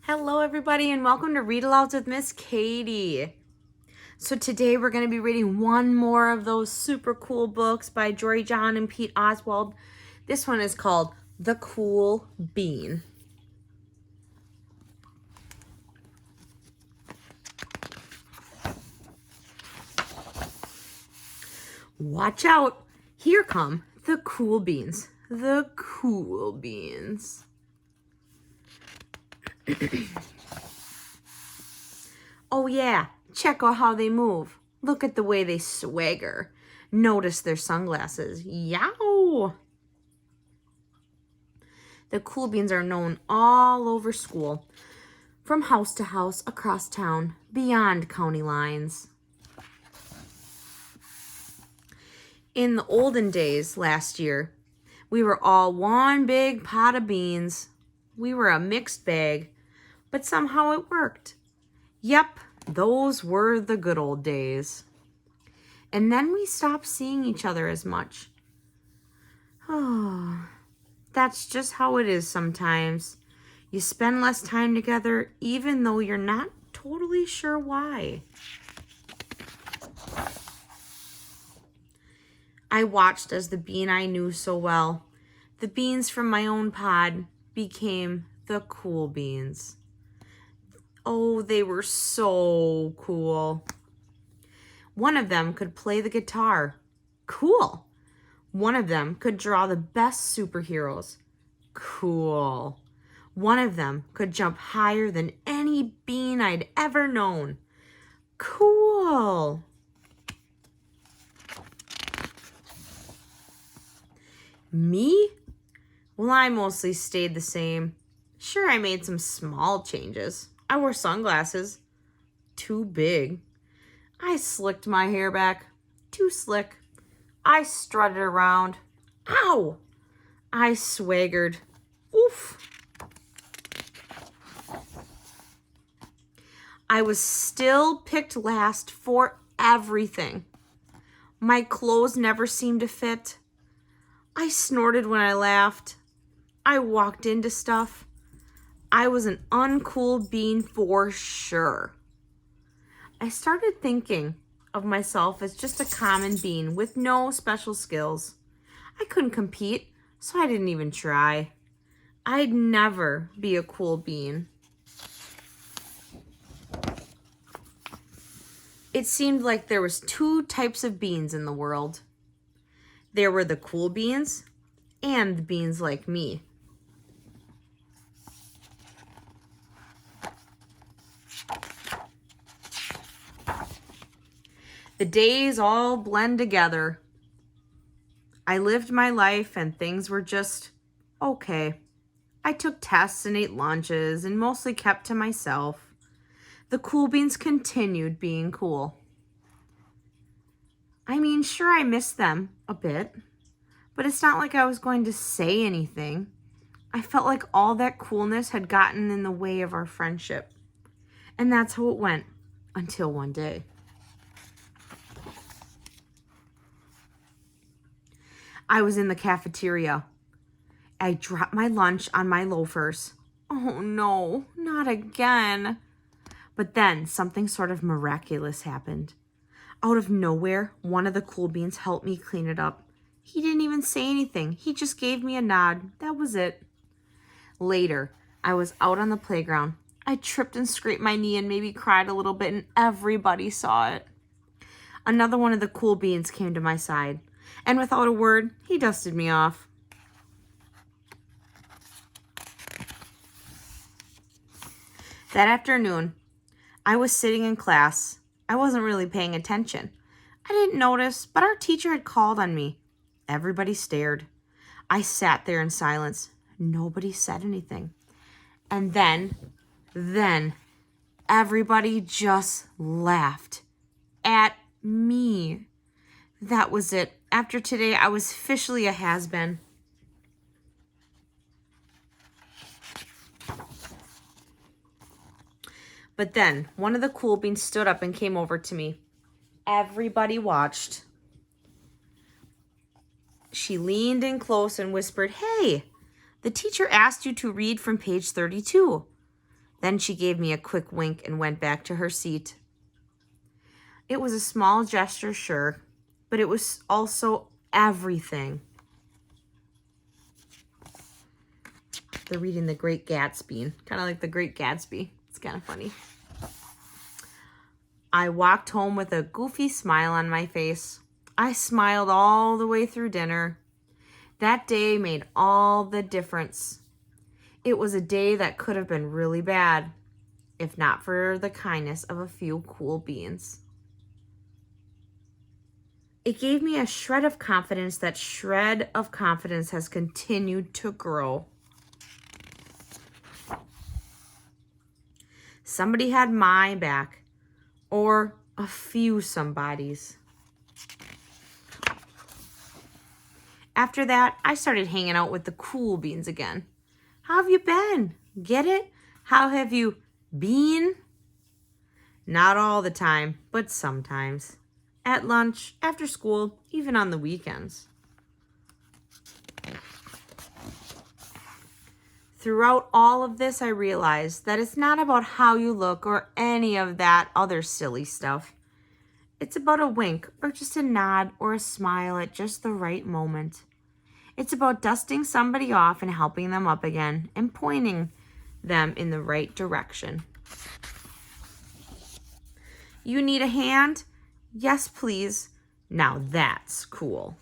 Hello everybody and welcome to Read Alouds with Miss Katie. So today we're going to be reading one more of those super cool books by Jory, John, and Pete Oswald. This one is called The Cool Bean. Watch out! Here come the cool beans. The cool beans. Oh yeah, check out how they move. Look at the way they swagger. Notice their sunglasses. Yow! The cool beans are known all over school, from house to house, across town, beyond county lines. In the olden days last year, we were all one big pot of beans. We were a mixed bag, but somehow it worked. Yep, those were the good old days. And then we stopped seeing each other as much. Oh, that's just how it is sometimes. You spend less time together even though you're not totally sure why. I watched as the bean I knew so well, the beans from my own pod, became the cool beans. Oh, they were so cool. One of them could play the guitar. Cool. One of them could draw the best superheroes. Cool. One of them could jump higher than any bean I'd ever known. Cool. Me? Well, I mostly stayed the same. Sure, I made some small changes. I wore sunglasses. Too big. I slicked my hair back. Too slick. I strutted around. Ow! I swaggered. Oof. I was still picked last for everything. My clothes never seemed to fit. I snorted when I laughed. I walked into stuff. I was an uncool bean for sure. I started thinking of myself as just a common bean with no special skills. I couldn't compete, so I didn't even try. I'd never be a cool bean. It seemed like there was two types of beans in the world. There were the cool beans and the beans like me. The days all blend together. I lived my life and things were just okay. I took tests and ate lunches and mostly kept to myself. The cool beans continued being cool. I mean, sure, I missed them a bit, but it's not like I was going to say anything. I felt like all that coolness had gotten in the way of our friendship. And that's how it went until one day. I was in the cafeteria. I dropped my lunch on my loafers. Oh no, not again. But then something sort of miraculous happened. Out of nowhere, one of the cool beans helped me clean it up. He didn't even say anything. He just gave me a nod. That was it. Later, I was out on the playground. I tripped and scraped my knee and maybe cried a little bit, and everybody saw it. Another one of the cool beans came to my side, and without a word, he dusted me off. That afternoon, I was sitting in class. I wasn't really paying attention. I didn't notice, but our teacher had called on me. Everybody stared. I sat there in silence. Nobody said anything. And then, everybody just laughed at me. That was it. After today, I was officially a has-been. But then, one of the cool beans stood up and came over to me. Everybody watched. She leaned in close and whispered, "Hey, the teacher asked you to read from page 32. Then she gave me a quick wink and went back to her seat. It was a small gesture, sure, but it was also everything. They're reading The Great Gatsby, kind of like The Great Gatsby. It's kind of funny. I walked home with a goofy smile on my face. I smiled all the way through dinner. That day made all the difference. It was a day that could have been really bad, if not for the kindness of a few cool beans. It gave me a shred of confidence. That shred of confidence has continued to grow. Somebody had my back, or a few somebodies. After that, I started hanging out with the cool beans again. How have you been? Get it? How have you been? Not all the time, but sometimes. At lunch, after school, even on the weekends. Throughout all of this, I realized that it's not about how you look or any of that other silly stuff. It's about a wink or just a nod or a smile at just the right moment. It's about dusting somebody off and helping them up again and pointing them in the right direction. You need a hand? Yes, please. Now that's cool.